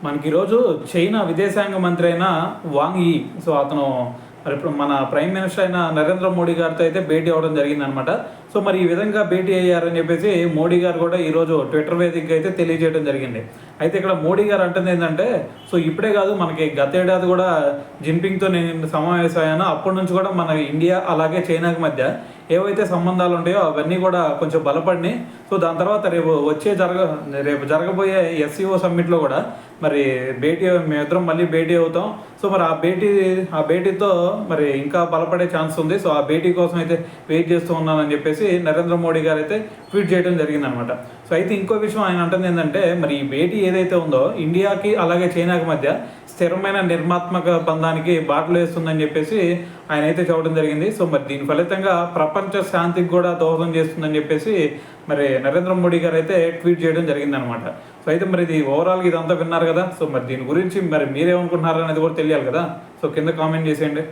మనకి ఈరోజు చైనా విదేశాంగ మంత్రి అయిన వాంగ్ యీ, సో అతను మరి ఇప్పుడు మన ప్రైమ్ మినిస్టర్ అయిన నరేంద్ర మోడీ గారితో అయితే భేటీ అవ్వడం జరిగిందనమాట. సో మరి ఈ విధంగా భేటీ అయ్యారని చెప్పేసి మోడీ గారు కూడా ఈరోజు ట్విట్టర్ వేదికగా అయితే తెలియజేయడం జరిగింది. అయితే ఇక్కడ మోడీ గారు అంటుంది ఏంటంటే, సో ఇప్పుడే కాదు, మనకి గతేడాది కూడా జిన్పింగ్తో నేను సమావేశం అయ్యాను. అప్పటి నుంచి కూడా మన ఇండియా అలాగే చైనాకి మధ్య ఏవైతే సంబంధాలు ఉంటాయో అవన్నీ కూడా కొంచెం బలపడినాయి. సో దాని తర్వాత రేపు జరగబోయే ఎస్సీఓ సమ్మిట్లో కూడా మరి మేమిద్దరం మళ్ళీ భేటీ అవుతాం. సో మరి ఆ భేటీతో మరి ఇంకా బలపడే ఛాన్స్ ఉంది. సో ఆ భేటీ కోసం అయితే వెయిట్ చేస్తూ ఉన్నానని చెప్పేసి నరేంద్ర మోడీ గారు అయితే ట్వీట్ చేయడం జరిగిందనమాట. సో అయితే ఇంకో విషయం ఆయన అంటుంది ఏంటంటే, మరి ఈ భేటీ ఏదైతే ఉందో ఇండియాకి అలాగే చైనాకి మధ్య స్థిరమైన నిర్మాత్మక బంధానికి బాటలు వేస్తుందని చెప్పేసి ఆయన అయితే చెప్పడం జరిగింది. సో మరి దీని ఫలితంగా ప్రపంచ శాంతికి కూడా దోహదం చేస్తుందని చెప్పేసి మరి నరేంద్ర మోడీ గారు అయితే ట్వీట్ చేయడం జరిగిందనమాట. సో అయితే మరి ఇది ఓవరాల్గా ఇదంతా విన్నారు కదా. సో మరి దీని గురించి మరి మీరేమనుకుంటున్నారు అనేది కూడా తెలియాలి కదా. సో కింద కామెంట్ చేసేయండి.